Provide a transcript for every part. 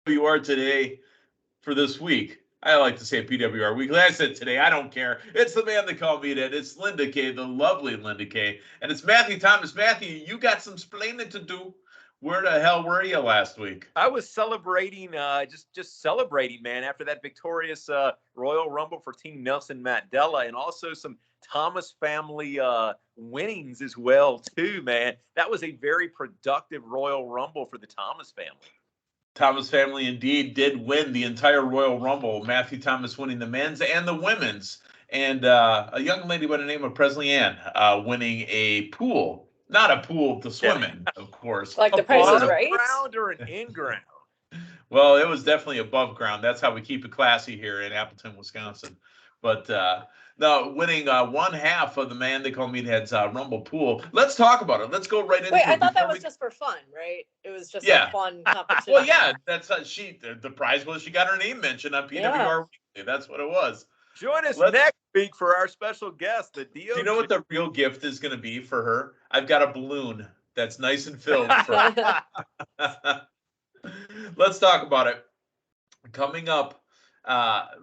PWR today for this week. I like to say PWR weekly. I said today. I don't care. It's the man they call Meathead. It's Linda K, the lovely Linda K. And it's Matthew Thomas. Matthew, you got some splaining to do. Where the hell were you last week? I was celebrating, just celebrating, man, after that victorious Royal Rumble for Team Nelson Mandela, and also some Thomas family winnings as well, too, man. That was a very productive Royal Rumble for the Thomas family. Thomas family indeed did win the entire Royal Rumble. Matthew Thomas winning the men's and the women's. And a young lady by the name of Presley Ann winning a pool. Not a pool to swim in, of course. Like the Price is Right? Ground or an in-ground? Well, it was definitely above ground. That's how we keep it classy here in Appleton, Wisconsin. But no, winning one half of the man they call Meathead's Rumble pool. Let's talk about it. Let's go right into it. Wait, I thought that was just for fun, right? It was just a fun competition. Well, yeah, that's the prize was she got her name mentioned on PWR Weekly. That's what it was. Join us next week for our special guest, the DOG. Do you know what the real gift is going to be for her? I've got a balloon that's nice and filled. Let's talk about it. Coming up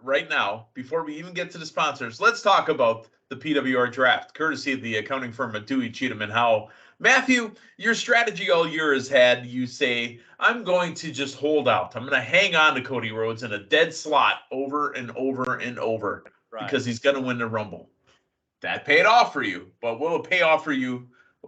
right now, before we even get to the sponsors, let's talk about the PWR draft, courtesy of the accounting firm of Dewey Cheatham, and how, Matthew, your strategy all year has had you say, I'm going to just hold out. I'm going to hang on to Cody Rhodes in a dead slot over and over and over because he's going to win the Rumble. That paid off for you, but will it pay off for you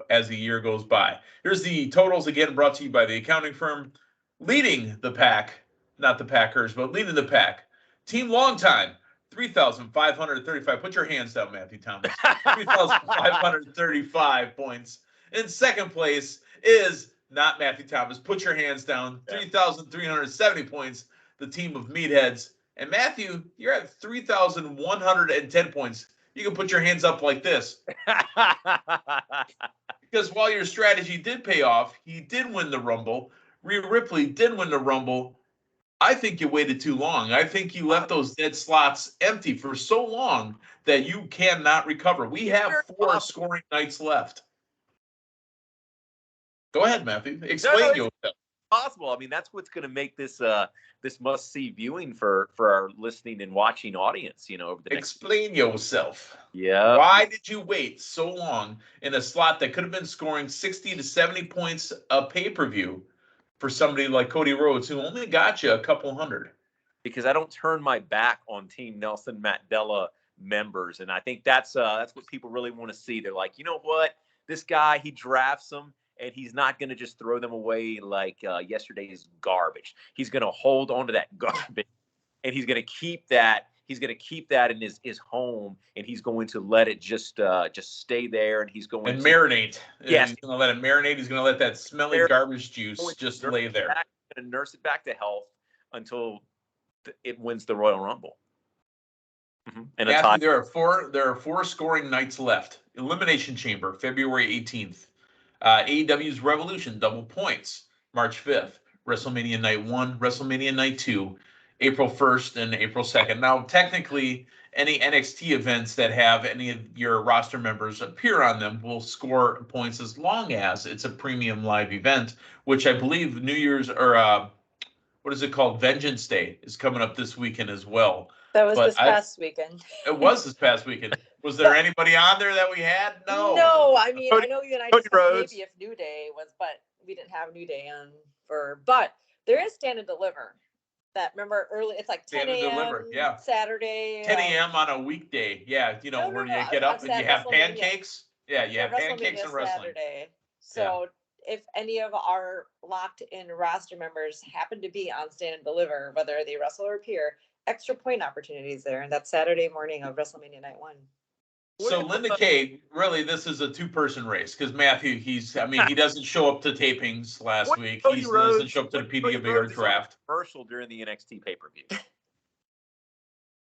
as the year goes by? Here's the totals, again, brought to you by the accounting firm. Leading the pack, not the Packers, but leading the pack. Team long time, 3,535. Put your hands down, Matthew Thomas. 3,535 points. In second place is not Matthew Thomas. Put your hands down. 3,370 points. The team of Meatheads. And Matthew, you're at 3,110 points. You can put your hands up like this. Because while your strategy did pay off, he did win the Rumble. Rhea Ripley did win the Rumble. I think you waited too long. I think you left those dead slots empty for so long that you cannot recover. We have 4 scoring nights left. Go ahead, Matthew. Explain yourself. Possible. I mean, that's what's going to make this this must-see viewing for our listening and watching audience. Over the next. Explain yourself. Yeah. Why did you wait so long in a slot that could have been scoring 60 to 70 points a pay-per-view for somebody like Cody Rhodes, who only got you a couple hundred? Because I don't turn my back on Team Nelson Mandela members, and I think that's what people really want to see. They're like, you know what, this guy, he drafts them, and he's not going to just throw them away like yesterday's garbage. He's going to hold on to that garbage, and he's going to keep that. He's going to keep that in his home, and he's going to let it just stay there, and he's going to marinate. Yes, he's going to let it marinate. He's going to let that smelly garbage juice just lay there. And nurse it back to health until it wins the Royal Rumble. Mm-hmm. And Matthew, there are 4 scoring nights left. Elimination Chamber, February 18th. AEW's Revolution, double points, March 5th. WrestleMania Night 1, WrestleMania Night 2, April 1st and April 2nd. Now, technically, any NXT events that have any of your roster members appear on them will score points as long as it's a premium live event, which I believe New Year's or what is it called? Vengeance Day is coming up this weekend as well. That was this past weekend. It was this past weekend. Was there anybody on there that we had? No. No, I mean, I know you and I discussed maybe if New Day was, but we didn't have New Day on but there is Stand and Deliver. That remember early, it's like 10 a.m. Saturday. 10 a.m. on a weekday. Yeah, where you get up and you have pancakes. Yeah, you have pancakes and wrestling. Saturday. So if any of our locked in roster members happen to be on Stand and Deliver, whether they wrestle or appear, extra point opportunities there. And that's Saturday morning of WrestleMania Night 1. So Linda K, really, this is a 2-person race because Matthew, he doesn't show up to tapings last week. He doesn't show up to the PWR draft. Commercial during the NXT pay-per-view.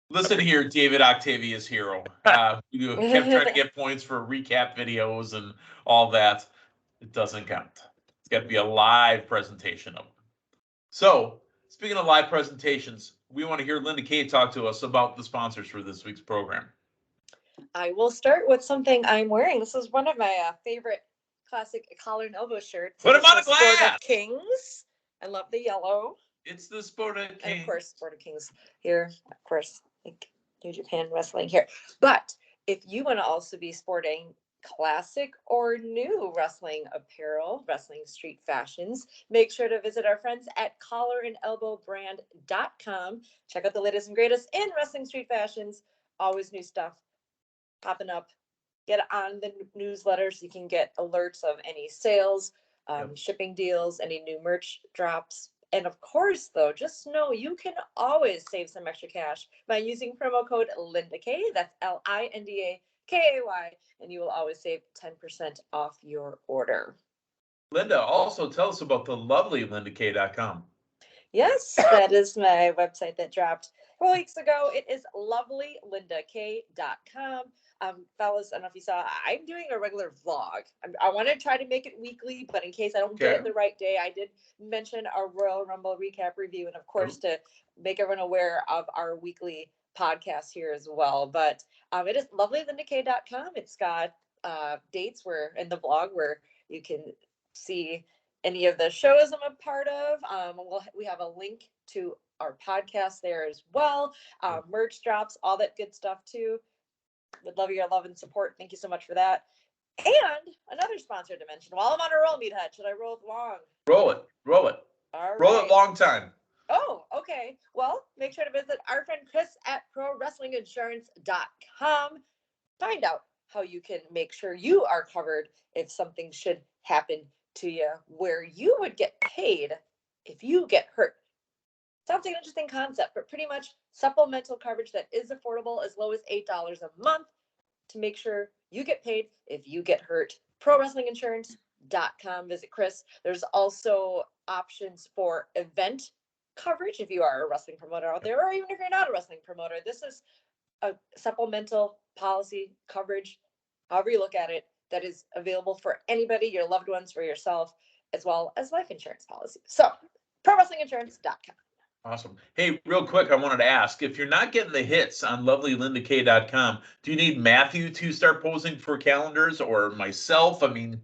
Listen here, David Octavius Hero. You kept trying to get points for recap videos and all that. It doesn't count. It's got to be a live presentation of them. So, speaking of live presentations, we want to hear Linda K talk to us about the sponsors for this week's program. I will start with something I'm wearing. This is one of my favorite classic collar and elbow shirts. Put them on a glass! Kings. I love the yellow. It's the Sport of And King. of course, Sport of Kings here. Of course, like New Japan Wrestling here. But if you want to also be sporting classic or new wrestling apparel, wrestling street fashions, make sure to visit our friends at collarandelbowbrand.com. Check out the latest and greatest in wrestling street fashions. Always new stuff popping up. Get on the newsletter so you can get alerts of any sales, shipping deals, any new merch drops. And of course, though, just know you can always save some extra cash by using promo code LindaK. That's LINDAKAY, and you will always save 10% off your order. Linda, also tell us about the lovely LindaK.com. Yes, that is my website that dropped 4 weeks ago. It is lovelylindak.com. Fellas, I don't know if you saw, I'm doing a regular vlog. I want to try to make it weekly, but in case I don't get it the right day, I did mention our Royal Rumble recap review, and of course to make everyone aware of our weekly podcast here as well. But it is lovelylindak.com. It's got dates where in the vlog where you can see any of the shows I'm a part of. We have a link to our podcast there as well. Merch drops, all that good stuff too. Would love your love and support. Thank you so much for that. And another sponsor to mention. While I'm on a roll, Meathead, should I roll it long? Roll it. All roll right. it long time. Oh, okay. Well, make sure to visit our friend Chris at ProWrestlingInsurance.com. Find out how you can make sure you are covered if something should happen to you, where you would get paid if you get hurt. Sounds like an interesting concept, but pretty much supplemental coverage that is affordable as low as $8 a month to make sure you get paid if you get hurt. ProWrestlingInsurance.com. Visit Chris. There's also options for event coverage if you are a wrestling promoter out there, or even if you're not a wrestling promoter. This is a supplemental policy coverage, however you look at it, that is available for anybody, your loved ones, for yourself, as well as life insurance policy. So, ProWrestlingInsurance.com. Awesome. Hey, real quick, I wanted to ask, if you're not getting the hits on lovelylindak.com, do you need Matthew to start posing for calendars, or myself? I mean,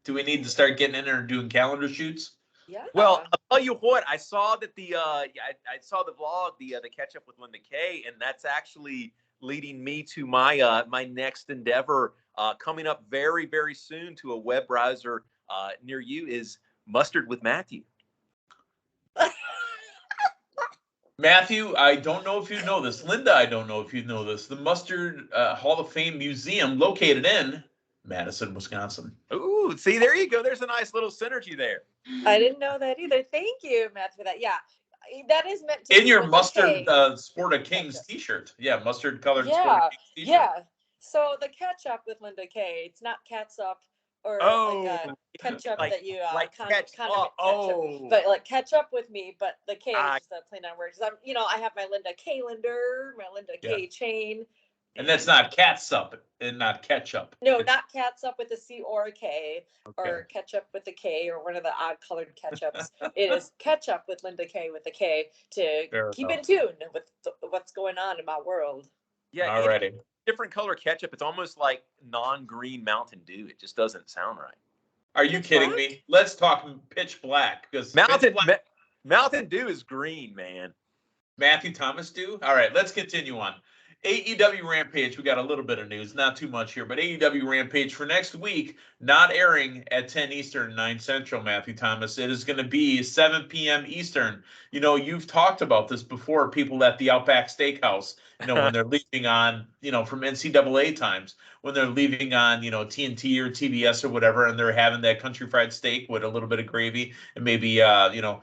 do we need to start getting in there and doing calendar shoots? Yeah. Well, I'll tell you what. I saw that I saw the vlog, the catch up with Linda K, and that's actually leading me to my my next endeavor coming up very, very soon to a web browser near you is Mustard with Matthew. Matthew, I don't know if you know this. Linda, I don't know if you know this. The Mustard Hall of Fame Museum, located in Madison, Wisconsin. Ooh, see, there you go. There's a nice little synergy there. I didn't know that either. Thank you, Matt, for that. Yeah, that is meant to In be your with Mustard the K. Sport of Kings t-shirt. Yeah, mustard colored Sport of Kings t-shirt. Yeah. So the catch up with Linda K, it's not cats up or like a ketchup like, that you like condiment ketchup, oh, but like catch up with me. But the K is I- just a plain on words. I have my Linda K Linder, my Linda K chain. And that's not catsup and not ketchup. No, not catsup with a C or a K, or ketchup with a K, or one of the odd colored ketchups. It is ketchup with Linda K with a K to keep in tune with what's going on in my world. Yeah, already. Different color ketchup. It's almost like non-green Mountain Dew. It just doesn't sound right. Are you kidding me? Let's talk pitch black, because Mountain Dew is green, man. Matthew Thomas Dew. All right, let's continue on. AEW Rampage, we got a little bit of news, not too much here, but AEW Rampage for next week, not airing at 10 Eastern, 9 Central, Matthew Thomas. It is going to be 7 p.m. Eastern. You know, you've talked about this before, people at the Outback Steakhouse, when they're leaving on, from NCAA times, when they're leaving on, TNT or TBS or whatever, and they're having that country fried steak with a little bit of gravy and maybe, a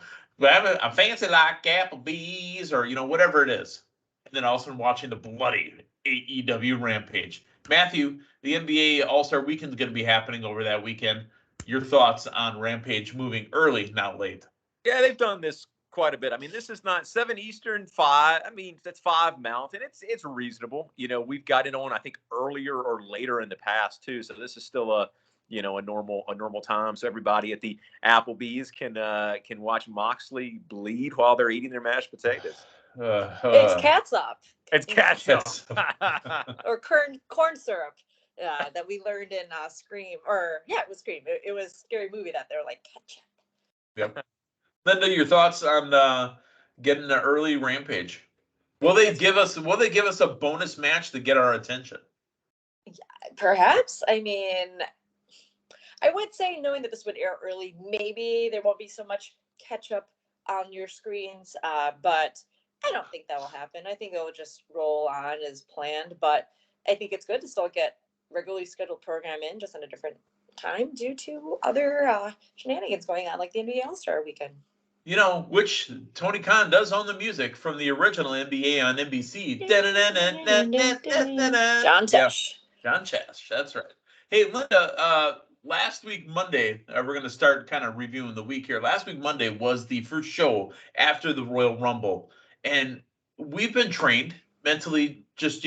fancy like Applebee's or, whatever it is. And then also watching the bloody AEW Rampage. Matthew, the NBA All-Star Weekend is going to be happening over that weekend. Your thoughts on Rampage moving early, not late? Yeah, they've done this quite a bit. I mean, this is not 7 Eastern, 5. I mean, that's 5 Mountain. It's reasonable. We've got it on, I think, earlier or later in the past too. So this is still a normal time. So everybody at the Applebee's can watch Moxley bleed while they're eating their mashed potatoes. It's catsup. It's catsup. Or corn syrup that we learned in Scream. It was Scream. It was a scary movie that they're like ketchup. Yep. Linda, your thoughts on getting an early Rampage? Will they give us a bonus match to get our attention? Perhaps. I mean, I would say, knowing that this would air early, maybe there won't be so much catch up on your screens, but I don't think that will happen. I think it will just roll on as planned, but I think it's good to still get regularly scheduled program in, just on a different time due to other shenanigans going on, like the NBA All-Star weekend. You know, which Tony Khan does own the music from the original NBA on NBC. John Tesh. John Tesh, that's right. Hey, Linda, last week, Monday, we're going to start kind of reviewing the week here. Last week, Monday, was the first show after the Royal Rumble. And we've been trained, mentally just,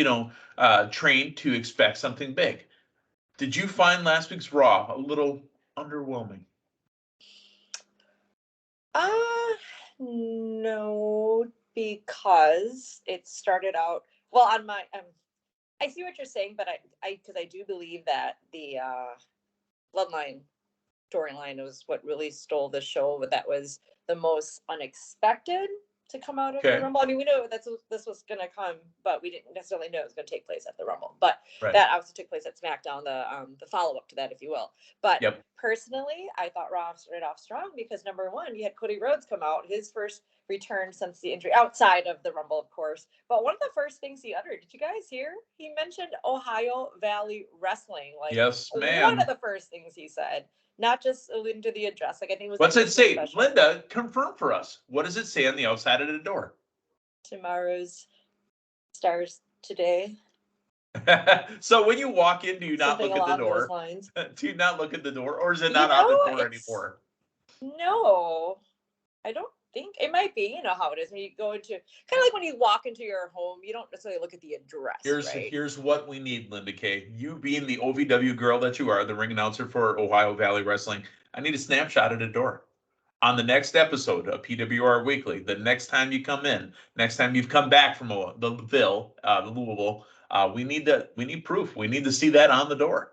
trained to expect something big. Did you find last week's Raw a little underwhelming? No, because it started out well on my. I see what you're saying, but because I do believe that the Bloodline storyline was what really stole the show, but that was the most unexpected to come out of the Rumble. I mean, we know this was going to come, but we didn't necessarily know it was going to take place at the Rumble. But that obviously took place at SmackDown, the follow-up to that, if you will. But personally, I thought Raw started off strong because, number one, you had Cody Rhodes come out, his first return since the injury, outside of the Rumble, of course. But one of the first things he uttered, did you guys hear? He mentioned Ohio Valley Wrestling. Like, yes, ma'am. One of the first things he said. Not just alluding to the address. Like, I think it was. What's it say? Special. Linda, confirm for us. What does it say on the outside of the door? Tomorrow's stars today. So when you walk in, do you not Something look at the door? Do you not look at the door, or is it not on the door anymore? No, I don't think it might be. You know how it is when you go into kind of like when you walk into your home, you don't necessarily look at the address. Here's what we need, Linda Kay. You being the OVW girl that you are, the ring announcer for Ohio Valley Wrestling, I need a snapshot of the door. On the next episode of PWR Weekly, the next time you come in, next time you've come back from the Louisville, we need proof. We need to see that on the door.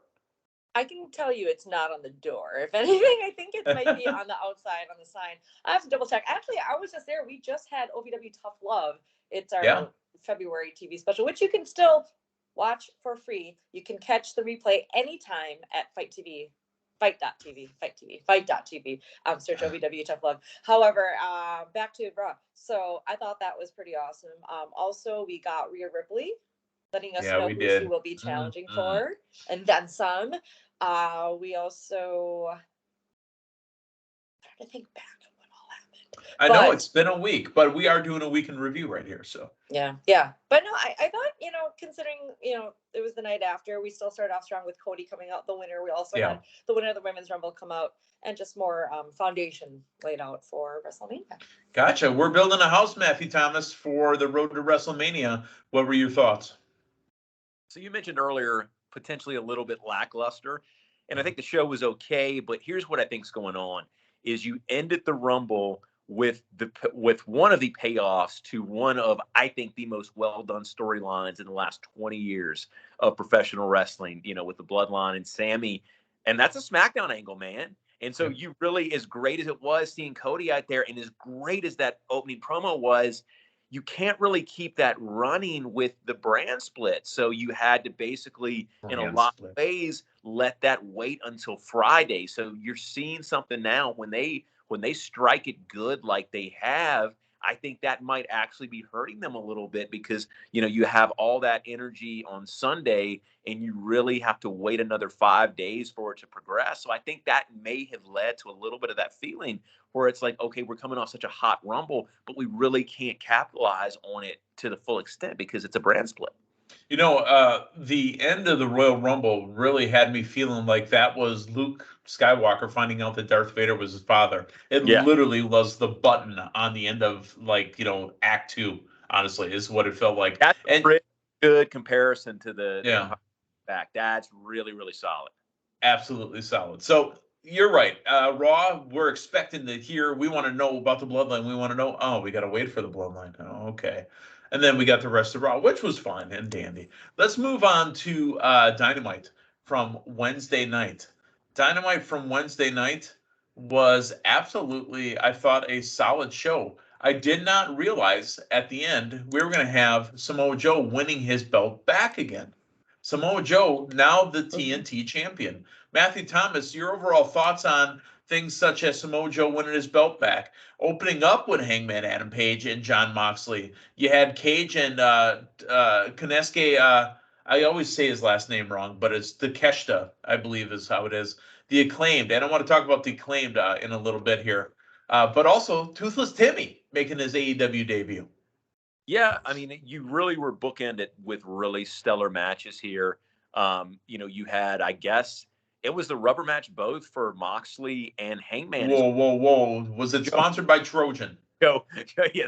I can tell you it's not on the door. If anything, I think it might be on the outside on the sign. I have to double check. Actually, I was just there. We just had OVW Tough Love. It's our February TV special, which you can still watch for free. You can catch the replay anytime at Fight.tv. Search OVW Tough Love. However, back to Raw. So I thought that was pretty awesome. Also, we got Rhea Ripley letting us know who she will be challenging for, and then some. We also trying to think back on what all happened. I know it's been a week, but we are doing a week in review right here. So yeah. But no, I thought, considering, it was the night after, we still started off strong with Cody coming out the winner. We also had the winner of the Women's Rumble come out, and just more foundation laid out for WrestleMania. Gotcha. We're building a house, Matthew Thomas, for the road to WrestleMania. What were your thoughts? So you mentioned earlier potentially a little bit lackluster, and I think the show was okay, but here's what I think's going on is you ended the Rumble with one of the payoffs to one of, I think, the most well-done storylines in the last 20 years of professional wrestling, with the Bloodline and Sammy, and that's a SmackDown angle, man. And so you really, as great as it was seeing Cody out there and as great as that opening promo was, you can't really keep that running with the brand split. So you had to basically, in a lot of ways, let that wait until Friday. So you're seeing something now when they strike it good like they have. I think that might actually be hurting them a little bit because, you have all that energy on Sunday and you really have to wait another 5 days for it to progress. So I think that may have led to a little bit of that feeling where it's like, okay, we're coming off such a hot Rumble, but we really can't capitalize on it to the full extent because it's a brand split. The end of the Royal Rumble really had me feeling like that was Luke Skywalker finding out that Darth Vader was his father. It literally was the button on the end of, Act 2, honestly, is what it felt like. That's a pretty good comparison to the back. That's really, really solid. Absolutely solid. So you're right. Raw, we're expecting to hear, we want to know about the Bloodline. We want to know, we got to wait for the Bloodline. Oh, okay. And then we got the rest of Raw, which was fine and dandy. Let's move on to Dynamite from Wednesday night. Dynamite from Wednesday night. was absolutely, I thought, a solid show. I did not realize at the end we were going to have Samoa Joe winning his belt back again. Samoa Joe, now the TNT champion. Matthew Thomas, your overall thoughts on things such as Samoa Joe winning his belt back, opening up with Hangman Adam Page and Jon Moxley. You had Cage and Koneske. I always say his last name wrong, but it's Takeshita, I believe is how it is. The Acclaimed. And I want to talk about the Acclaimed in a little bit here. But also Toothless Timmy making his AEW debut. Yeah, I mean, you really were bookended with really stellar matches here. You had, I guess, it was the rubber match both for Moxley and Hangman. Whoa. Was it sponsored by Trojan? Yeah,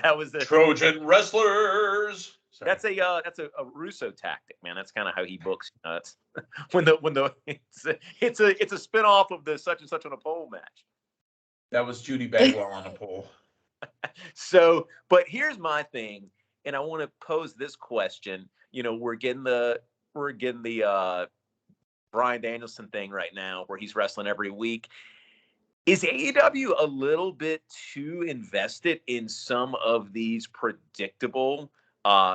that was the Trojan Wrestlers. Sorry. That's a Russo tactic, man. That's kind of how he books. It's when the it's a spinoff of the such and such on a pole match. That was Judy Bagwell on a pole. So, but here's my thing, and I want to pose this question. We're getting the Bryan Danielson thing right now, where he's wrestling every week. Is AEW a little bit too invested in some of these predictable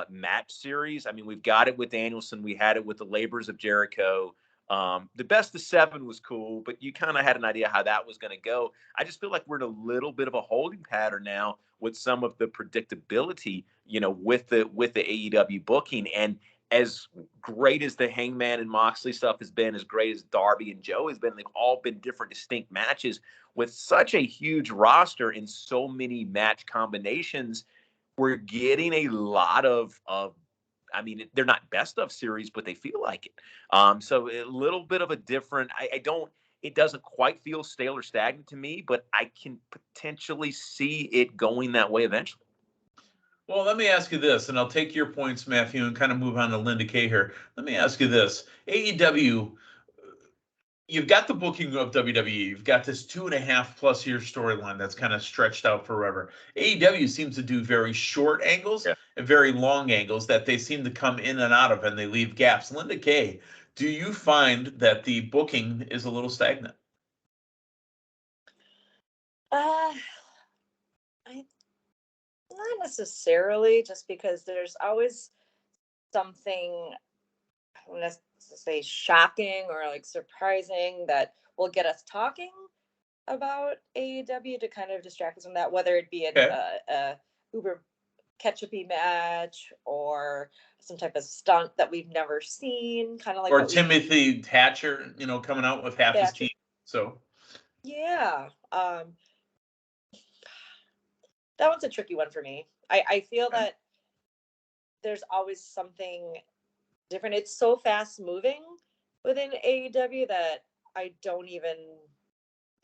match series? I mean, we've got it with Danielson. We had it with the Labors of Jericho. The best of 7 was cool, but you kind of had an idea how that was going to go. I just feel like we're in a little bit of a holding pattern now with some of the predictability, with the AEW booking. And as great as the Hangman and Moxley stuff has been, as great as Darby and Joe has been, they've all been different, distinct matches with such a huge roster and so many match combinations. We're getting a lot of I mean, they're not best of series, but they feel like it. So a little bit of a different, it doesn't quite feel stale or stagnant to me, but I can potentially see it going that way eventually. Well, let me ask you this, and I'll take your points, Matthew, and kind of move on to Linda Kay here. Let me ask you this. AEW, you've got the booking of WWE. You've got this 2.5+ year storyline that's kind of stretched out forever. AEW seems to do very short angles and very long angles that they seem to come in and out of, and they leave gaps. Linda Kay, do you find that the booking is a little stagnant? Not necessarily, just because there's always something, I don't want to say shocking or like surprising that will get us talking about AEW to kind of distract us from that, whether it be a uber ketchupy match or some type of stunt that we've never seen, kind of like or Timothy Thatcher, coming out with half his team. So yeah, that one's a tricky one for me. I feel that there's always something different. It's so fast moving within AEW that I don't even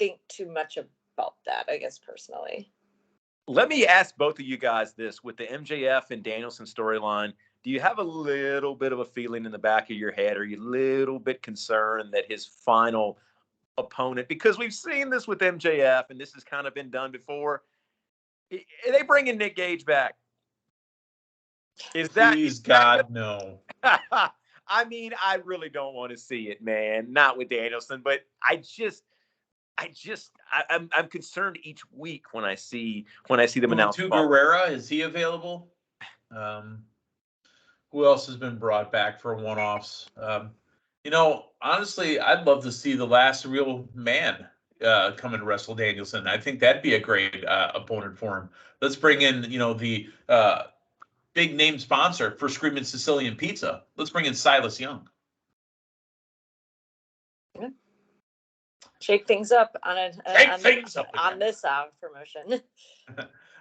think too much about that, I guess, personally. Let me ask both of you guys this. With the MJF and Danielson storyline, do you have a little bit of a feeling in the back of your head? Are you a little bit concerned that his final opponent, because we've seen this with MJF and this has kind of been done before, are they bringing Nick Gage back? Please, God, no. I mean, I really don't want to see it, man. Not with Danielson, but I'm concerned each week when I see them announce. Guerrera, is he available? Who else has been brought back for one-offs? Honestly, I'd love to see the last real man come and wrestle Danielson. I think that'd be a great opponent for him. Let's bring in, the big name sponsor for Screaming Sicilian Pizza. Let's bring in Silas Young. Yeah. Shake things up on this promotion.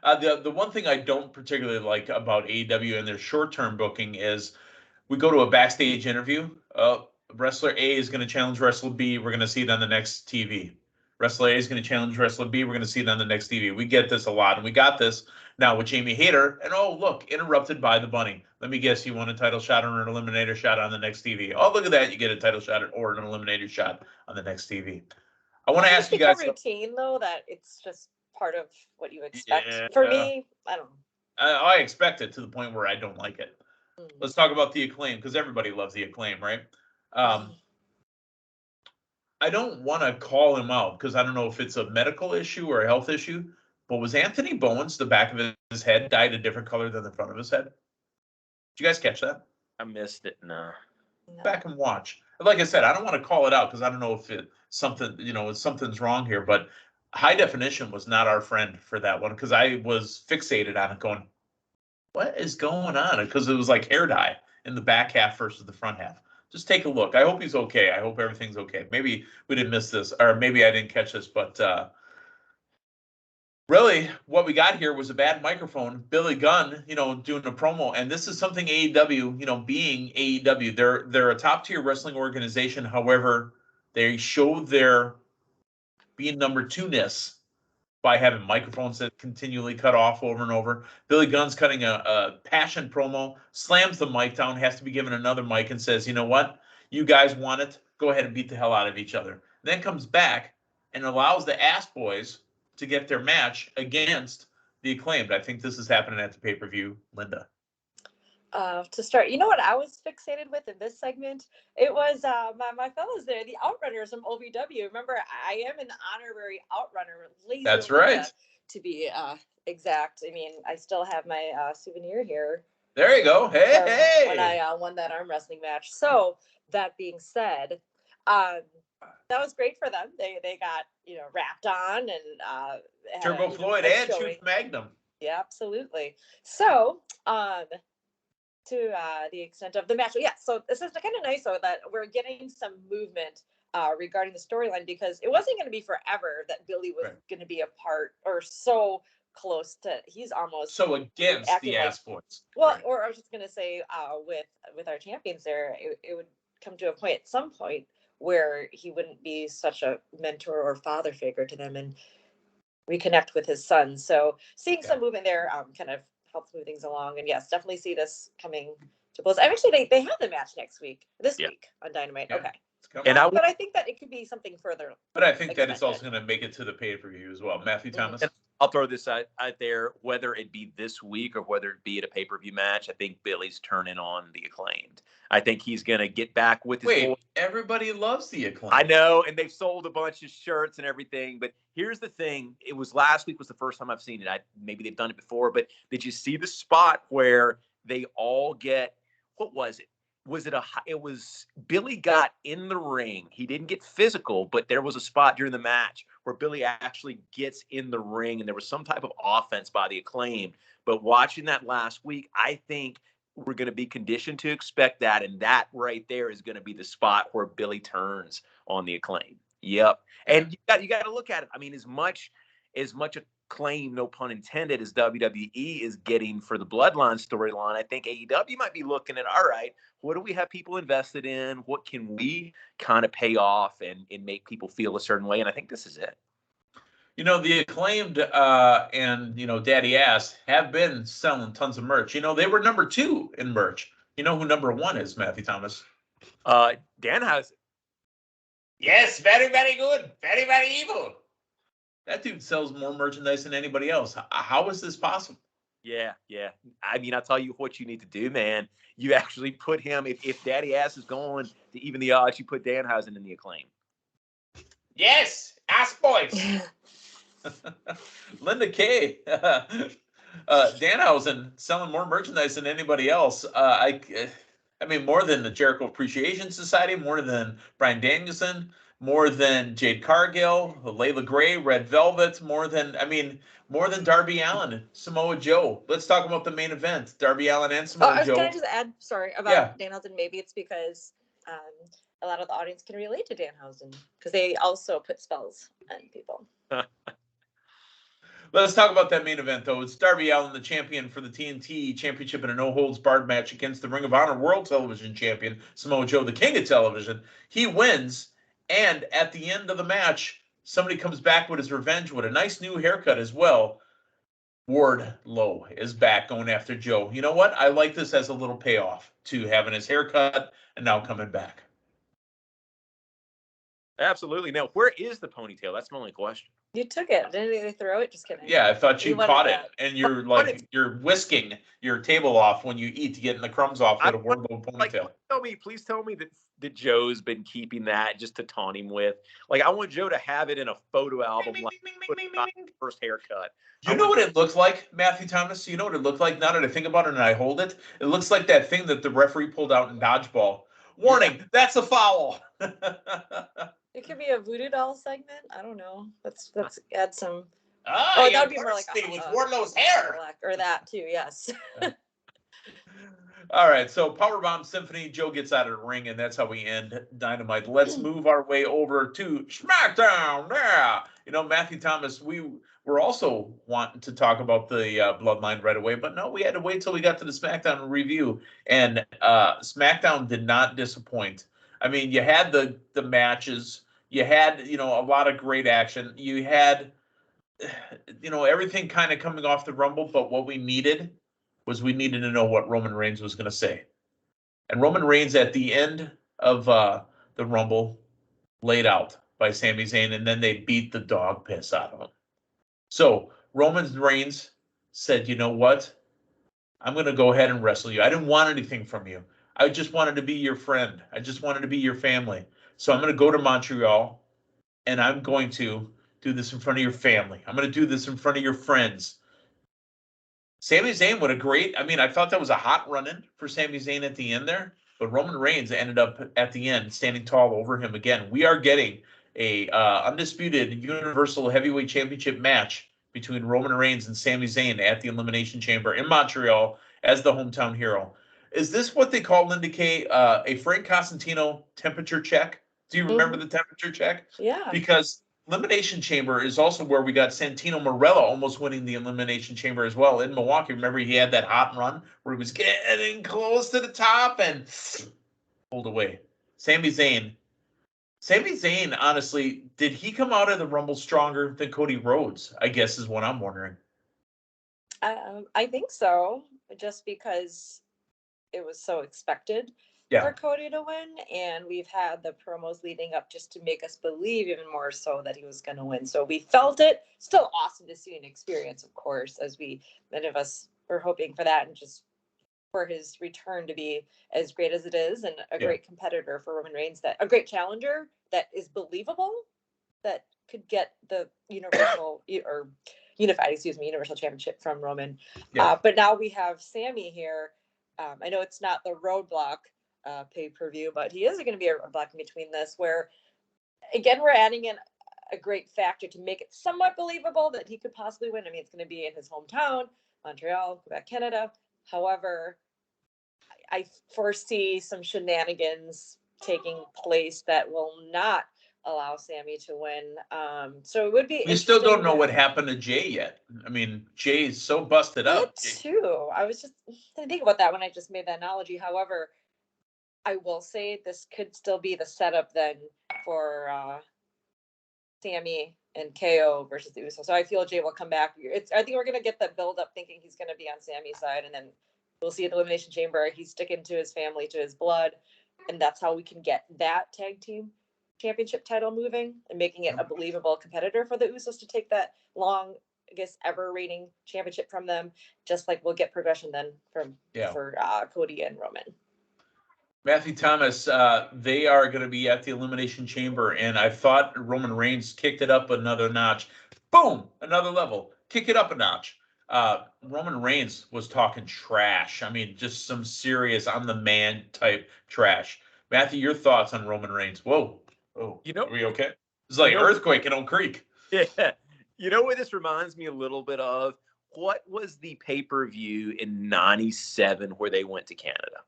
The one thing I don't particularly like about AEW and their short-term booking is we go to a backstage interview. Wrestler A is going to challenge Wrestler B. We're going to see it on the next TV. Wrestler A is going to challenge Wrestler B. We're going to see it on the next TV. We get this a lot, and we got this now with Jamie Hayter. And oh, look, interrupted by the Bunny. Let me guess, you want a title shot or an eliminator shot on the next TV? Oh, look at that. You get a title shot or an eliminator shot on the next TV. I want to ask you guys. Routine, though, that it's just part of what you expect. Yeah. For me, I don't know. I expect it to the point where I don't like it. Let's talk about the Acclaim, because everybody loves the Acclaim, right? I don't want to call him out because I don't know if it's a medical issue or a health issue, but was Anthony Bowens, the back of his head dyed a different color than the front of his head? Did you guys catch that? I missed it. No. Back and watch. Like I said, I don't want to call it out because I don't know if something's wrong here, but high definition was not our friend for that one because I was fixated on it going, what is going on? Because it was like hair dye in the back half versus the front half. Just take a look. I hope he's okay. I hope everything's okay. Maybe we didn't miss this, or maybe I didn't catch this, but really what we got here was a bad microphone. Billy Gunn, doing a promo, and this is something AEW, being AEW, they're a top tier wrestling organization. However, they show their being number two-ness by having microphones that continually cut off over and over. Billy Gunn's cutting a passion promo, slams the mic down, has to be given another mic and says, you know what? You guys want it? Go ahead and beat the hell out of each other. Then comes back and allows the Ass Boys to get their match against the Acclaimed. I think this is happening at the pay-per-view, Linda. To start, you know what I was fixated with in this segment? It was my fellas there, the Outrunners from OVW. Remember, I am an honorary Outrunner. That's right. To be exact. I mean, I still have my souvenir here. There you go. Hey. When I won that arm wrestling match. So that being said, that was great for them. They got wrapped on and Turbo Floyd and Truth Magnum. Yeah, absolutely. So to the extent of the match. Yeah, so this is kind of nice though that we're getting some movement regarding the storyline because it wasn't going to be forever that Billy was going to be a part or so close to. He's almost so against the Ass Boys. Well, or I was just going to say with our champions there, it would come to a point at some point where he wouldn't be such a mentor or father figure to them and reconnect with his son. So seeing some movement there kind of helps move things along. And yes, definitely see this coming to close. Actually, they have the match next week, this week on Dynamite. Yeah. Okay. But I think that it could be something further. But I think that it's also going to make it to the pay-per-view as well. Matthew Thomas? And I'll throw this out there, whether it be this week or whether it be at a pay-per-view match, I think Billy's turning on the Acclaimed. I think he's going to get back with his boy. Everybody loves the Acclaimed. I know, and they've sold a bunch of shirts and everything, but here's the thing. It was last week was the first time I've seen it. Maybe they've done it before, but did you see the spot where they all get, what was it? It was Billy got in the ring. He didn't get physical, but there was a spot during the match where Billy actually gets in the ring and there was some type of offense by the Acclaimed. But watching that last week, I think we're going to be conditioned to expect that. And that right there is going to be the spot where Billy turns on the Acclaimed. Yep. And you got to look at it. I mean, as much Acclaim, no pun intended, as WWE is getting for the Bloodline storyline, I think AEW might be looking at, all right, what do we have people invested in? What can we kind of pay off and make people feel a certain way? And I think this is it. The Acclaimed and, Daddy Ass have been selling tons of merch. They were number 2 in merch. You know who number 1 is, Matthew Thomas? Danhausen. Yes, very, very good. Very, very evil. That dude sells more merchandise than anybody else. How is this possible? Yeah. I mean, I'll tell you what you need to do, man. You actually put him, if Daddy Ass is going to even the odds, you put Danhausen in the Acclaim. Yes, Ass Boys. Linda K. Danhausen selling more merchandise than anybody else. I mean, more than the Jericho Appreciation Society, more than Bryan Danielson, more than Jade Cargill, Layla Gray, Red Velvet, more than Darby Allin, Samoa Joe. Let's talk about the main event. Darby Allin and Samoa Joe. Can I just add, about Danhausen? Maybe it's because a lot of the audience can relate to Danhausen because they also put spells on people. Let's talk about that main event, though. It's Darby Allin, the champion for the TNT Championship in a no-holds-barred match against the Ring of Honor World Television Champion, Samoa Joe, the King of Television. He wins, and at the end of the match, somebody comes back with his revenge with a nice new haircut as well. Wardlow is back going after Joe. You know what? I like this as a little payoff to having his haircut and now coming back. Absolutely. Now, where is the ponytail? That's my only question. You took it. Didn't they throw it? Just kidding. Yeah, I thought you wanted caught it, that. and you're whisking your table off when you eat to get the crumbs off with a Wardlow ponytail. Please tell me that Joe's been keeping that just to taunt him with. Like, I want Joe to have it in a photo album, first haircut. You know what it looked like, Matthew Thomas? You know what it looked like? Now that I think about it and I hold it, it looks like that thing that the referee pulled out in dodgeball. Warning, that's a foul. It could be a voodoo doll segment. I don't know. Let's add some. Oh, that would be more like with Wardlow's hair. Or that too, yes. All right, so Powerbomb Symphony, Joe gets out of the ring, and that's how we end Dynamite. Let's move our way over to SmackDown. Yeah, Matthew Thomas, we were also wanting to talk about the Bloodline right away, but no, we had to wait till we got to the SmackDown review, and SmackDown did not disappoint. I mean, you had the matches, you had a lot of great action, you had everything kind of coming off the Rumble, but what we needed to know what Roman Reigns was going to say. And Roman Reigns at the end of the Rumble laid out by Sami Zayn, and then they beat the dog piss out of him. So Roman Reigns said, you know what? I'm going to go ahead and wrestle you. I didn't want anything from you. I just wanted to be your friend. I just wanted to be your family. So I'm going to go to Montreal, and I'm going to do this in front of your family. I'm going to do this in front of your friends. Sami Zayn, I thought that was a hot run-in for Sami Zayn at the end there, but Roman Reigns ended up at the end standing tall over him again. We are getting a undisputed Universal Heavyweight Championship match between Roman Reigns and Sami Zayn at the Elimination Chamber in Montreal as the hometown hero. Is this what they call, Linda Kay, a Frank Cosentino temperature check? Do you remember the temperature check? Yeah. Because Elimination Chamber is also where we got Santino Marella almost winning the Elimination Chamber as well in Milwaukee. Remember, he had that hot run where he was getting close to the top and pulled away. Sami Zayn, honestly, did he come out of the Rumble stronger than Cody Rhodes? I guess is what I'm wondering. I think so, just because it was so expected. For Cody to win, and we've had the promos leading up just to make us believe even more so that he was going to win. So we felt it. Still awesome to see an experience, of course, as many of us were hoping for that, and just for his return to be as great as it is, and a great competitor for Roman Reigns, a great challenger that is believable, that could get the Universal Championship from Roman. But now we have Sami here. I know it's not the Roadblock pay-per-view, but he is going to be a block in between this, where again we're adding in a great factor to make it somewhat believable that he could possibly win. I mean, it's going to be in his hometown, Montreal, Quebec, Canada. However, I foresee some shenanigans taking place that will not allow Sami to win. So it would be. We still don't know what happened to Jay yet. I mean, Jay's so busted up. Too. I was just thinking about that when I just made that analogy. However, I will say this could still be the setup then for Sami and KO versus the Usos. So I feel Jay will come back. I think we're going to get the build up thinking he's going to be on Sami's side, and then we'll see at the Elimination Chamber he's sticking to his family, to his blood, and that's how we can get that tag team championship title moving and making it a believable competitor for the Usos to take that long, I guess, ever reigning championship from them, just like we'll get progression then for Cody and Roman. Matthew Thomas, they are going to be at the Elimination Chamber, and I thought Roman Reigns kicked it up another notch. Boom! Another level. Kick it up a notch. Roman Reigns was talking trash. I mean, just some serious on-the-man type trash. Matthew, your thoughts on Roman Reigns? Whoa. Oh, are we okay? It's like an earthquake in Oak Creek. Yeah. You know what this reminds me a little bit of? What was the pay-per-view in '97 where they went to Canada?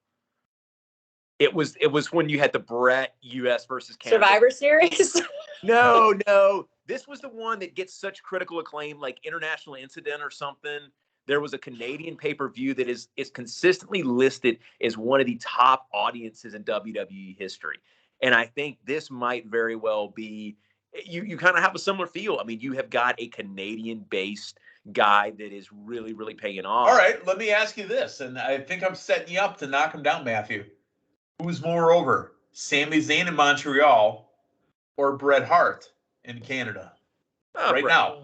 It was when you had the Brett US versus Canada. Survivor Series? No. This was the one that gets such critical acclaim, like International Incident or something. There was a Canadian pay-per-view that is consistently listed as one of the top audiences in WWE history. And I think this might very well be, you kind of have a similar feel. I mean, you have got a Canadian-based guy that is really, really paying off. All right, let me ask you this, and I think I'm setting you up to knock him down, Matthew. Who's more over, Sami Zayn in Montreal or Bret Hart in Canada right Bret. now?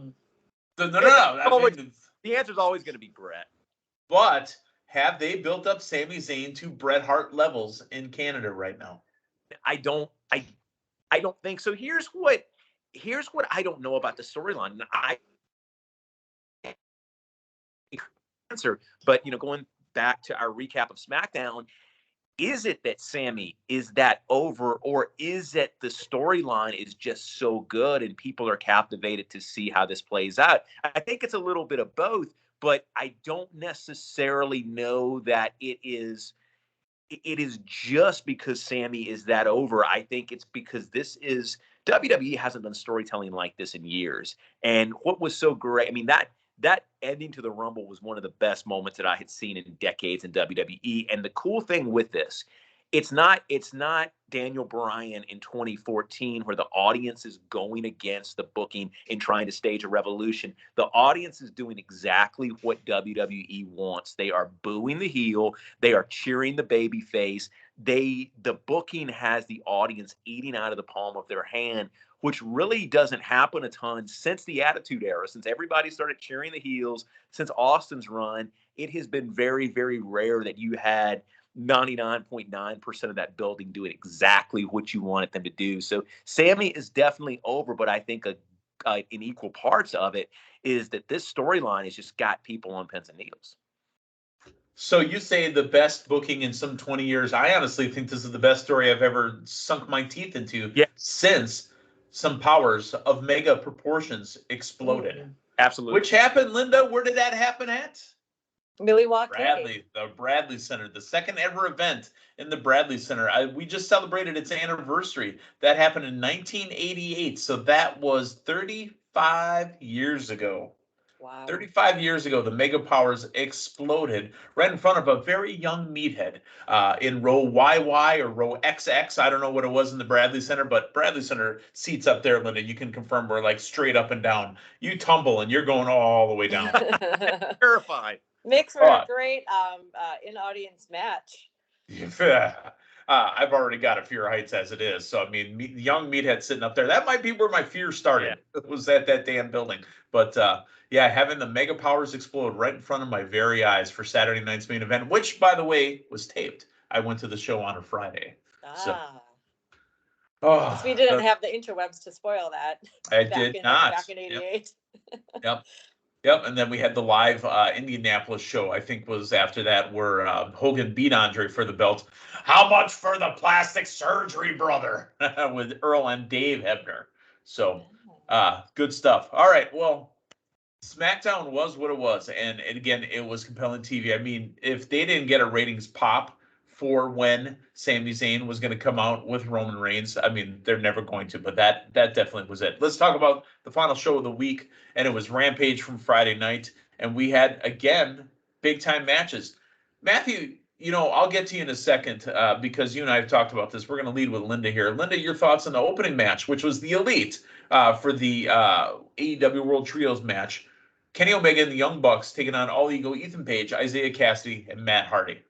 No. The answer is always going to be Bret. But have they built up Sami Zayn to Bret Hart levels in Canada right now? I don't think so. Here's what I don't know about the storyline. I answer, but going back to our recap of SmackDown, is it that Sami is that over, or is it the storyline is just so good and people are captivated to see how this plays out? I think it's a little bit of both, but I don't necessarily know that it is just because Sami is that over. I think it's because WWE hasn't done storytelling like this in years. And what was so great, I mean, that ending to the Rumble was one of the best moments that I had seen in decades in WWE. And the cool thing with this, it's not Daniel Bryan in 2014 where the audience is going against the booking and trying to stage a revolution. The audience is doing exactly what WWE wants. They are booing the heel. They are cheering the baby face. The booking has the audience eating out of the palm of their hand, which really doesn't happen a ton since the Attitude Era, since everybody started cheering the heels, since Austin's run. It has been very, very rare that you had 99.9% of that building doing exactly what you wanted them to do. So Sami is definitely over, but I think in equal parts of it is that this storyline has just got people on pins and needles. So you say the best booking in some 20 years. I honestly think this is the best story I've ever sunk my teeth into since some powers of mega proportions exploded. Absolutely. Which happened, Linda? Where did that happen at? Milwaukee. The Bradley Center, the second ever event in the Bradley Center. We just celebrated its anniversary. That happened in 1988. So that was 35 years ago. Wow. 35 years ago, the Mega Powers exploded right in front of a very young Meathead in row YY or row XX. I don't know what it was in the Bradley Center, but Bradley Center seats up there, Linda, you can confirm we're like straight up and down. You tumble and you're going all the way down. Terrified. Makes for a great in-audience match. I've already got a fear of heights as it is. So, I mean, young Meathead sitting up there, that might be where my fear started. Yeah. It was at that damn building. But, yeah, having the Mega Powers explode right in front of my very eyes for Saturday night's main event, which, by the way, was taped. I went to the show on a Friday. Because we didn't have the interwebs to spoil that. I did not. Back in 88. Yep, and then we had the live Indianapolis show, I think was after that, where Hogan beat Andre for the belt. How much for the plastic surgery, brother? With Earl and Dave Hebner. So, good stuff. All right, well, SmackDown was what it was. And again, it was compelling TV. I mean, if they didn't get a ratings pop for when Sami Zayn was going to come out with Roman Reigns, I mean, they're never going to, but that definitely was it. Let's talk about the final show of the week, and it was Rampage from Friday night, and we had, again, big-time matches. Matthew, I'll get to you in a second because you and I have talked about this. We're going to lead with Linda here. Linda, your thoughts on the opening match, which was the Elite for the AEW World Trios match. Kenny Omega and the Young Bucks taking on All Ego, Ethan Page, Isaiah Cassidy, and Matt Hardy.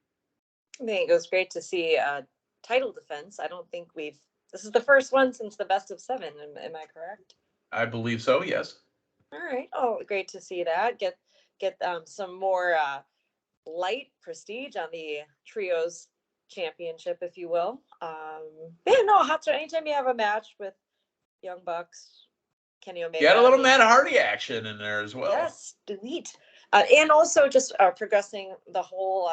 I think it was great to see a title defense. I don't think this is the first one since the best of 7. Am I correct? I believe so, yes. All right. Oh, great to see that. Get some more light prestige on the Trios Championship, if you will. Hot start. Anytime you have a match with Young Bucks, Kenny Omega. You got a little Matt Hardy action in there as well. Yes, delete. And also just progressing the whole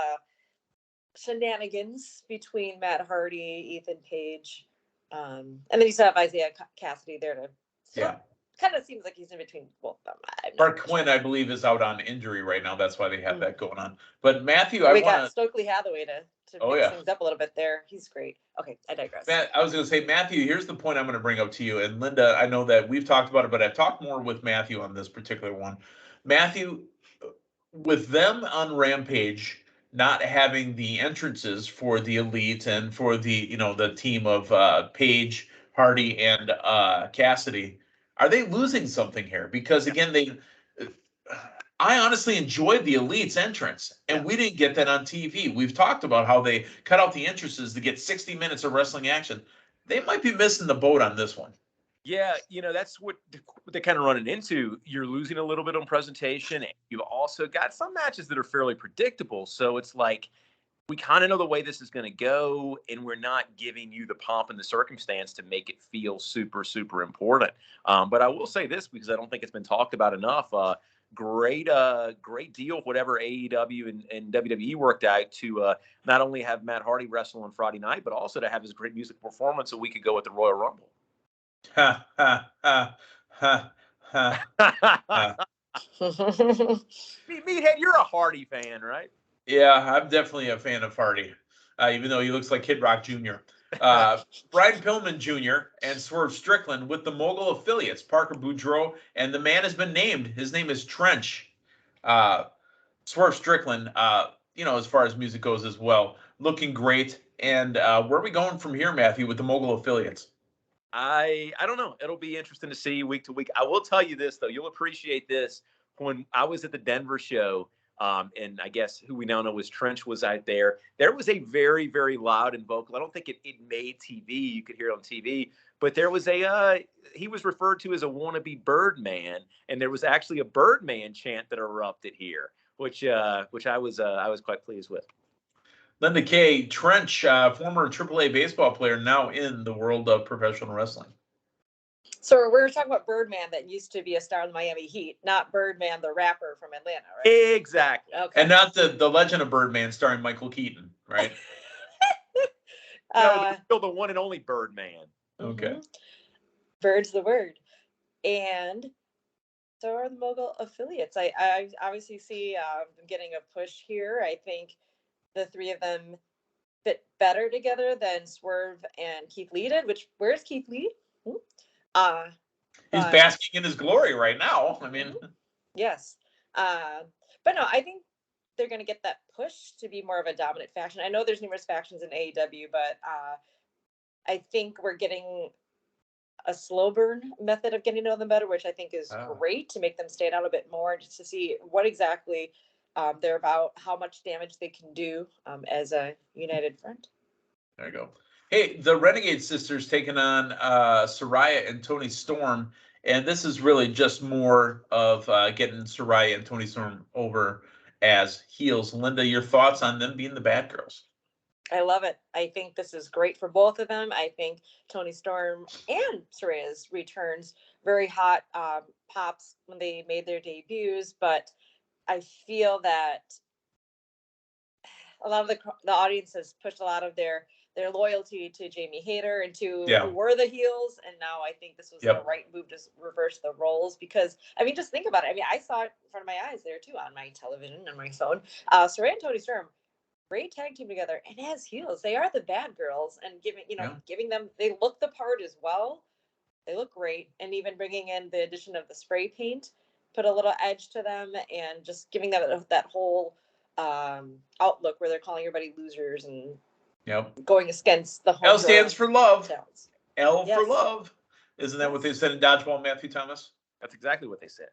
shenanigans between Matt Hardy, Ethan Page, and then you still have Isaiah Cassidy there to kind of seems like he's in between both of them. Mark Quinn, I believe, is out on injury right now. That's why they have that going on. But Matthew, got Stokely Hathaway to mix things up a little bit there. He's great. Okay, I digress. I was going to say, Matthew, here's the point I'm going to bring up to you. And Linda, I know that we've talked about it, but I've talked more with Matthew on this particular one. Matthew, with them on Rampage not having the entrances for the Elite and for the the team of Page, Hardy, and Cassidy, are they losing something here? Because again, I honestly enjoyed the Elite's entrance, and we didn't get that on TV. We've talked about how they cut out the entrances to get 60 minutes of wrestling action. They might be missing the boat on this one. Yeah, that's what they're kind of running into. You're losing a little bit on presentation, and you've also got some matches that are fairly predictable. So it's like we kind of know the way this is going to go, and we're not giving you the pomp and the circumstance to make it feel super, super important. But I will say this, because I don't think it's been talked about enough. Great deal, whatever AEW and WWE worked out to not only have Matt Hardy wrestle on Friday night, but also to have his great music performance a week ago at the Royal Rumble. Ha, ha, ha, ha, ha, ha. Meathead, you're a Hardy fan, right? Yeah, I'm definitely a fan of Hardy, even though he looks like Kid Rock Jr. Brian Pillman Jr. and Swerve Strickland with the Mogul affiliates, Parker Boudreaux, and the man has been named. His name is Trench. Swerve Strickland, as far as music goes as well, looking great. And where are we going from here, Matthew, with the Mogul affiliates? I don't know. It'll be interesting to see week to week. I will tell you this, though. You'll appreciate this. When I was at the Denver show, and I guess who we now know as Trench was out there, there was a very, very loud and vocal. I don't think it made TV. You could hear it on TV. But there was he was referred to as a wannabe Birdman. And there was actually a Birdman chant that erupted here, which I was quite pleased with. Linda Kay, Trench, former AAA baseball player, now in the world of professional wrestling. So we're talking about Birdman that used to be a star in the Miami Heat, not Birdman, the rapper from Atlanta, right? Exactly. Okay. And not the Legend of Birdman starring Michael Keaton, right? No, still the one and only Birdman. Okay. Mm-hmm. Bird's the word. And so are the Mogul affiliates. I obviously see them getting a push here. I think the three of them fit better together than Swerve and Keith Lee did, where's Keith Lee? He's basking in his glory right now. I mean, yes. But no, I think they're going to get that push to be more of a dominant faction. I know there's numerous factions in AEW, but I think we're getting a slow burn method of getting to know them better, which I think is great to make them stand out a bit more, just to see what exactly they're about, how much damage they can do as a united front. There you go. Hey, the Renegade Sisters taking on Saraya and Toni Storm, and this is really just more of getting Saraya and Toni Storm over as heels. Linda, your thoughts on them being the bad girls? I love it. I think this is great for both of them. I think Toni Storm and Saraya's returns very hot pops when they made their debuts, but I feel that a lot of the audience has pushed a lot of their loyalty to Jamie Hayter and to who were the heels, and now I think this was the right move to reverse the roles, because I mean, just think about it. I mean, I saw it in front of my eyes there too on my television and my phone. Saraya and Toni Storm, great tag team together, and as heels, they are the bad girls, and giving them, they look the part as well. They look great, and even bringing in the addition of the spray paint put a little edge to them, and just giving them that whole outlook where they're calling everybody losers and going against the home. L stands for love. Towns. L for love. Isn't that what they said in Dodgeball, Matthew Thomas? That's exactly what they said.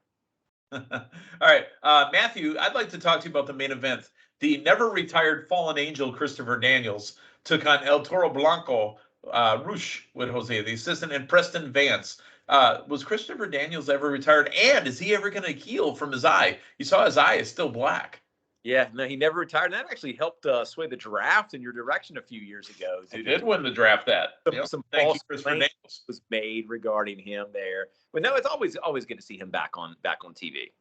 All right, Matthew, I'd like to talk to you about the main event. The never retired fallen angel Christopher Daniels took on El Toro Blanco, Rush with Jose, the assistant, and Preston Vance. Was Christopher Daniels ever retired? And is he ever going to heal from his eye? You saw his eye is still black. Yeah, no, he never retired. And that actually helped sway the draft in your direction a few years ago. He did win the draft. Some false claims was made regarding him there. But no, it's always good to see him back on TV.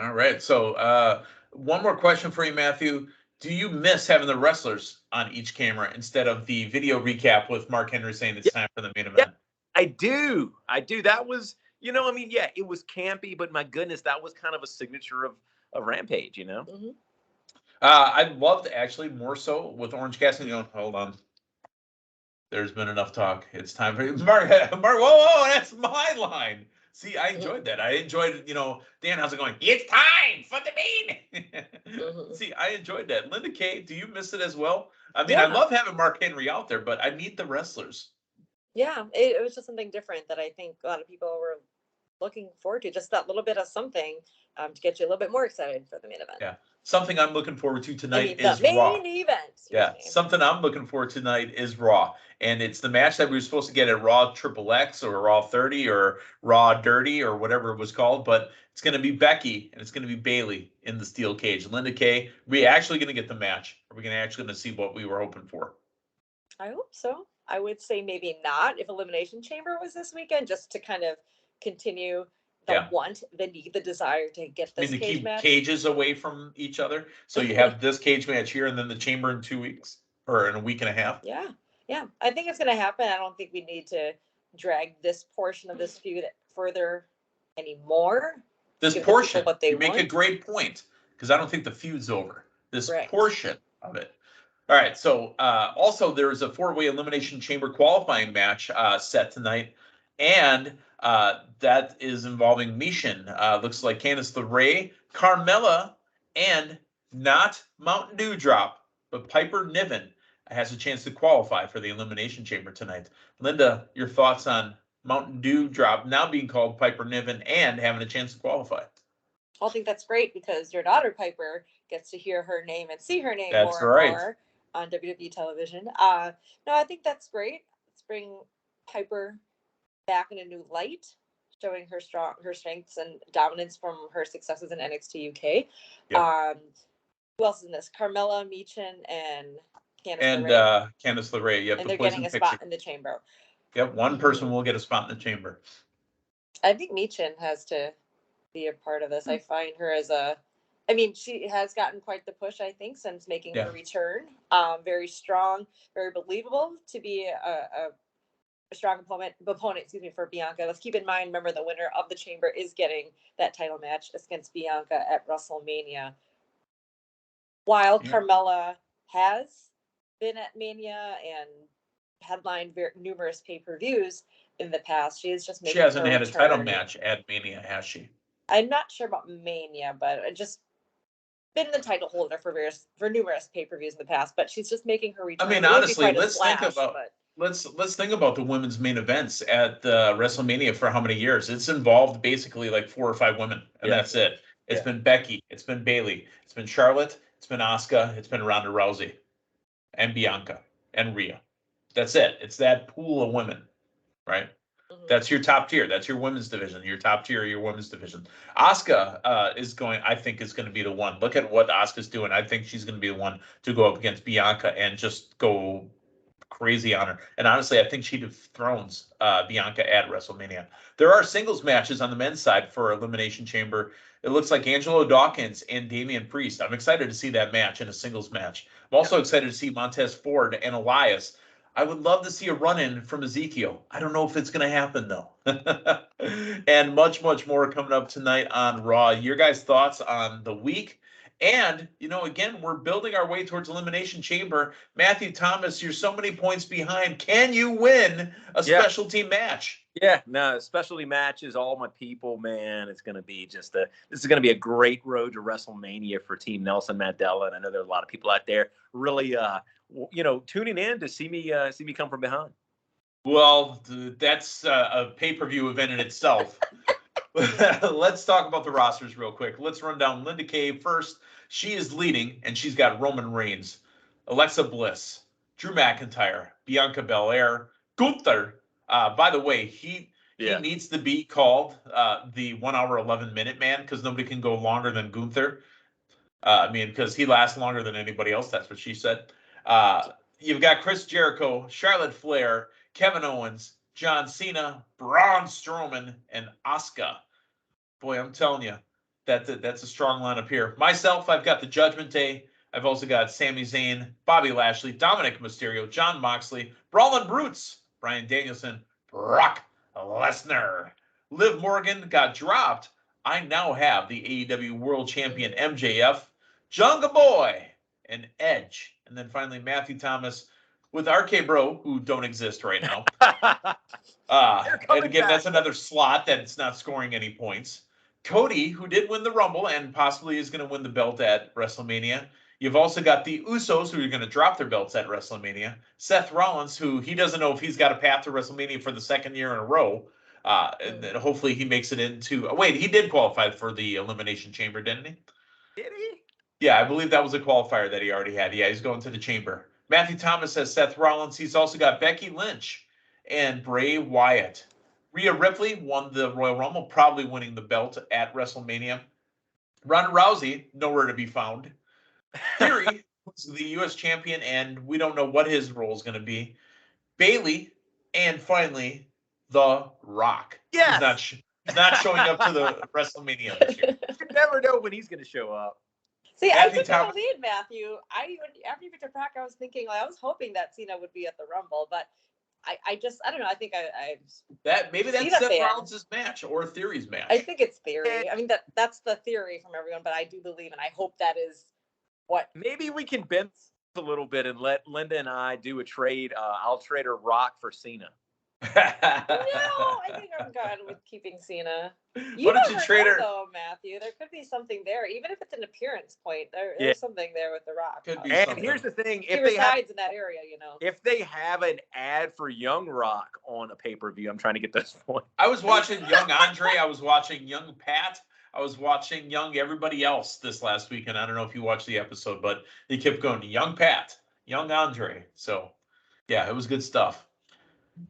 All right. So one more question for you, Matthew. Do you miss having the wrestlers on each camera instead of the video recap with Mark Henry saying it's time for the main event? Yeah, I do. That was, it was campy, but my goodness, that was kind of a signature of Rampage, Mm-hmm. I loved actually more so with Orange Cassidy going, hold on. There's been enough talk. It's time for Mark. Whoa, that's my line. See, I enjoyed that. I enjoyed, Dan Housen going, it's time for the main. See, I enjoyed that. Linda Kay, do you miss it as well? I mean, I love having Mark Henry out there, but I need the wrestlers. Yeah, it was just something different that I think a lot of people were looking forward to. Just that little bit of something to get you a little bit more excited for the main event. Yeah. something I'm looking forward to I tonight mean, the is Raw. main event. Yeah, something I'm looking forward to tonight is Raw. And it's the match that we were supposed to get at Raw Triple X or Raw 30 or Raw Dirty or whatever it was called. But it's going to be Becky and it's going to be Bayley in the steel cage. Linda Kay, are we actually going to get the match? Are we actually going to see what we were hoping for? I hope so. I would say maybe not if Elimination Chamber was this weekend, just to kind of continue the want, the need, the desire to get this cage keep match. Cages away from each other. So you have this cage match here and then the Chamber in 2 weeks or in a week and a half. Yeah. Yeah. I think it's going to happen. I don't think we need to drag this portion of this feud further anymore. This portion, you make a great point because I don't think the feud's over. This portion of it. All right. So also there's a 4-way Elimination Chamber qualifying match set tonight. And that is involving Mishin. Looks like Candice LeRae, Carmella, and not Mountain Dew Drop, but Piper Niven has a chance to qualify for the Elimination Chamber tonight. Linda, your thoughts on Mountain Dew Drop now being called Piper Niven and having a chance to qualify? I think that's great because your daughter Piper gets to hear her name and see her name more and more on WWE television. No, I think that's great. Let's bring Piper back in a new light, showing her strengths and dominance from her successes in NXT UK. Yep. Who else is in this? Carmella, Michin, and Candice LeRae. Candice LeRae. Yep, and they're getting a spot in the chamber. Yep, one person will get a spot in the chamber. I think Michin has to be a part of this. I find her as she has gotten quite the push, I think, since making her return. Very strong, very believable to be a strong opponent, for Bianca. Let's keep in mind, remember, the winner of the chamber is getting that title match against Bianca at WrestleMania. While Carmella has been at Mania and headlined numerous pay-per-views in the past, she hasn't had a title match at Mania, has she? I'm not sure about Mania, but just been the title holder for numerous pay-per-views in the past. But she's just making her return. I mean, honestly, let's think about the women's main events at WrestleMania for how many years? It's involved basically like 4 or 5 women, and that's it. It's been Becky, it's been Bayley, it's been Charlotte, it's been Asuka, it's been Ronda Rousey, and Bianca, and Rhea. That's it. It's that pool of women, right? Mm-hmm. That's your top tier. That's your women's division. Your top tier, your women's division. Asuka I think is going to be the one. Look at what Asuka's doing. I think she's going to be the one to go up against Bianca and just go crazy on her. And honestly, I think she dethrones Bianca at WrestleMania. There are singles matches on the men's side for Elimination Chamber. It looks like Angelo Dawkins and Damian Priest. I'm excited to see that match in a singles match. I'm also excited to see Montez Ford and Elias. I would love to see a run-in from Ezekiel. I don't know if it's going to happen, though. And much, much more coming up tonight on Raw. Your guys' thoughts on the week. And, again, we're building our way towards Elimination Chamber. Matthew Thomas, you're so many points behind. Can you win a specialty match? Yeah, no, specialty matches, all my people, man. It's going to be this is going to be a great road to WrestleMania for Team Nelson Mandela. And I know there are a lot of people out there really, tuning in to see me come from behind. Well, that's a pay-per-view event in itself. Let's talk about the rosters real quick. Let's run down Linda Kay first. She is leading, and she's got Roman Reigns, Alexa Bliss, Drew McIntyre, Bianca Belair, Gunther. By the way, he needs to be called the 1 hour 11 minute man because nobody can go longer than Gunther. Because he lasts longer than anybody else. That's what she said. You've got Chris Jericho, Charlotte Flair, Kevin Owens, John Cena, Braun Strowman, and Asuka. Boy, I'm telling you, that's a strong lineup here. Myself, I've got the Judgment Day. I've also got Sami Zayn, Bobby Lashley, Dominic Mysterio, Jon Moxley, Brawlin' Brutes, Bryan Danielson, Brock Lesnar. Liv Morgan got dropped. I now have the AEW World Champion MJF, Jungle Boy, and Edge. And then finally, Matthew Thomas with RK Bro, who don't exist right now. And again, that's another slot that's not scoring any points. Cody, who did win the Rumble and possibly is going to win the belt at WrestleMania. You've also got the Usos, who are going to drop their belts at WrestleMania. Seth Rollins, who he doesn't know if he's got a path to WrestleMania for the second year in a row. And then hopefully he makes it into... Wait, he did qualify for the Elimination Chamber, didn't he? Did he? Yeah, I believe that was a qualifier that he already had. Yeah, he's going to the chamber. Matthew Thomas says Seth Rollins. He's also got Becky Lynch and Bray Wyatt. Rhea Ripley won the Royal Rumble, probably winning the belt at WrestleMania. Ronda Rousey, nowhere to be found. Theory was the U.S. champion, and we don't know what his role is going to be. Bayley, and finally, The Rock. Yes. He's not showing up to the WrestleMania this year. You never know when he's going to show up. See, Matthew I think Thomas- I lead Matthew. After you picked up Rock, I was thinking, I was hoping that Cena would be at the Rumble, but I don't know. I think Maybe that's Cena Seth fan. Rollins' match or Theory's match. I think it's theory. I mean, that's the theory from everyone, but I do believe, and I hope that is what. Maybe we can bend a little bit and let Linda and I do a trade. I'll trade her Rock for Cena. No, I think I'm good with keeping Cena. Why don't you trade her? Though, Matthew? There could be something there, even if it's an appearance point. There's something there with The Rock. Could be And something. here's the thing: he resides in that area, If they have an ad for Young Rock on a pay-per-view, I'm trying to get this point. I was watching Young Andre. I was watching Young Pat. I was watching Young everybody else this last weekend. I don't know if you watched the episode, but they kept going to Young Pat, Young Andre. So, yeah, it was good stuff.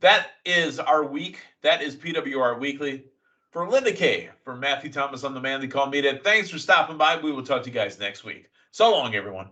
That is our week. That is PWR Weekly. For Linda Kay, for Matthew Thomas, I'm the man they call Meathead. Thanks for stopping by. We will talk to you guys next week. So long, everyone.